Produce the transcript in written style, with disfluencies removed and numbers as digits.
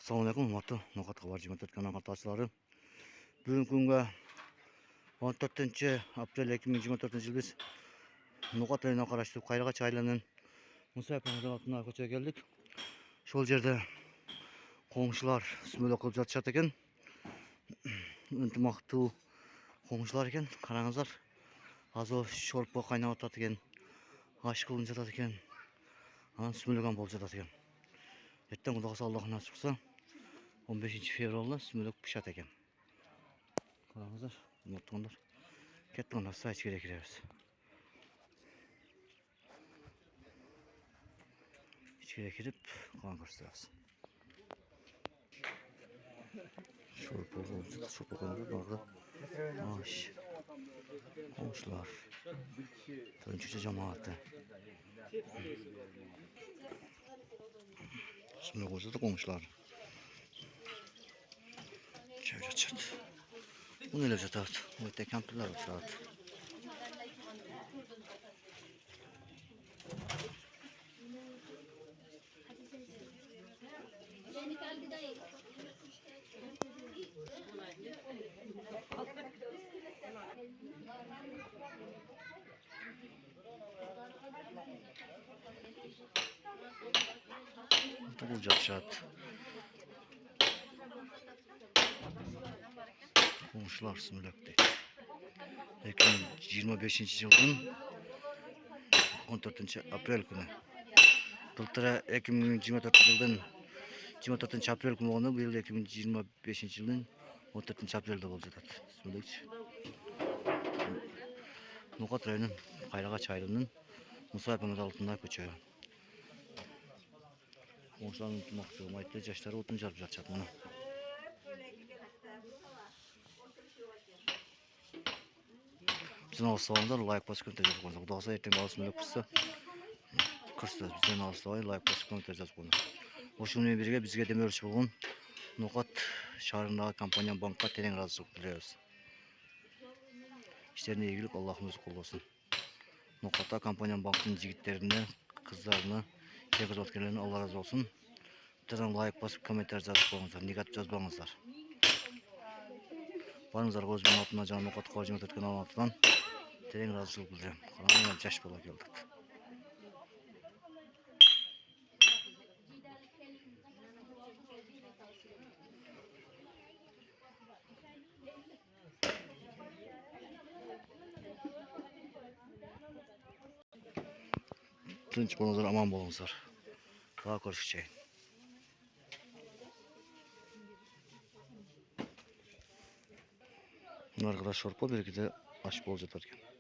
Assalamualaikum warahmatullahi wabarakatuh. Kabar Cimot kanal arkadaşlarım. Bugün günge 14 April 2024 yıl biz Nokat ayına karıştık. Kayrağa çaylanın Musa yapımızın altına koçaya geldik. Şol yerde komşular böyle kılıp жатышат eкен. Ынтымактуу komşular eken. Karаңыздар. Азыр шорпо кайнап атат экен. Аш кылынып жатат экен. Анан сүмөлгөн болуп жатат экен. Эртең Кудай калса Аллах насип кылса 15 fevralda sümülük pişat ekem. Karağızlar, unuttuğunlar. Kettin nasıl içeri gireriz. İçeri girip kan karıştırırız. Şurada olacak, şurada olacak. Orada aş, komşular, Tönçüce cemaati. Sümülük olacak da komşular. Şöyle çat. Bu neyle çat? Bu tekempirler çat. Burada bulacak çat. Komşular sümülükte. 2025 yılın 14 April günü. Былтыр 2024 yılın 24 April günü oldu. Bu yıl 2025 yılın 14 April'de olacak. Sümülük. Nokat rayonun Kayrağa çaylanın Musa yapımız altında köçüyor. Komşuların unutmakta olmaydı. Yaşları otun jarıp жатышат mına. Bizden ağızlarında like basıp komentar yazıp koyun. Kudağısa erteğin ağzımda kırsı. Bizden ağızlarında like basıp komentar yazıp koyun. Oşunun birge bizge demörüş bulun. Nokat şarındagi kompaniya bankka tereң razılık dileriz. İşlerine ilgilik Allah'ın özü kollasın. Nokata kompaniya bankın jigitlerine, kızlarına, işe kızvatkerlerine Allah razı olsun. Bizden like basıp komentar yazıp koyunuzlar. Negatif yazbağınızlar. Barыңыздар көзімнің алтына жаңа Nokat Kabar Cimot kanalına atılan tereң razılık bildirim. Karanlığa jaş bola geldik. Tinç bolunuzlar, aman bolunuzlar. Daha görüşeceğiz. Arkadaş şorpa belki de aşk olacak derken.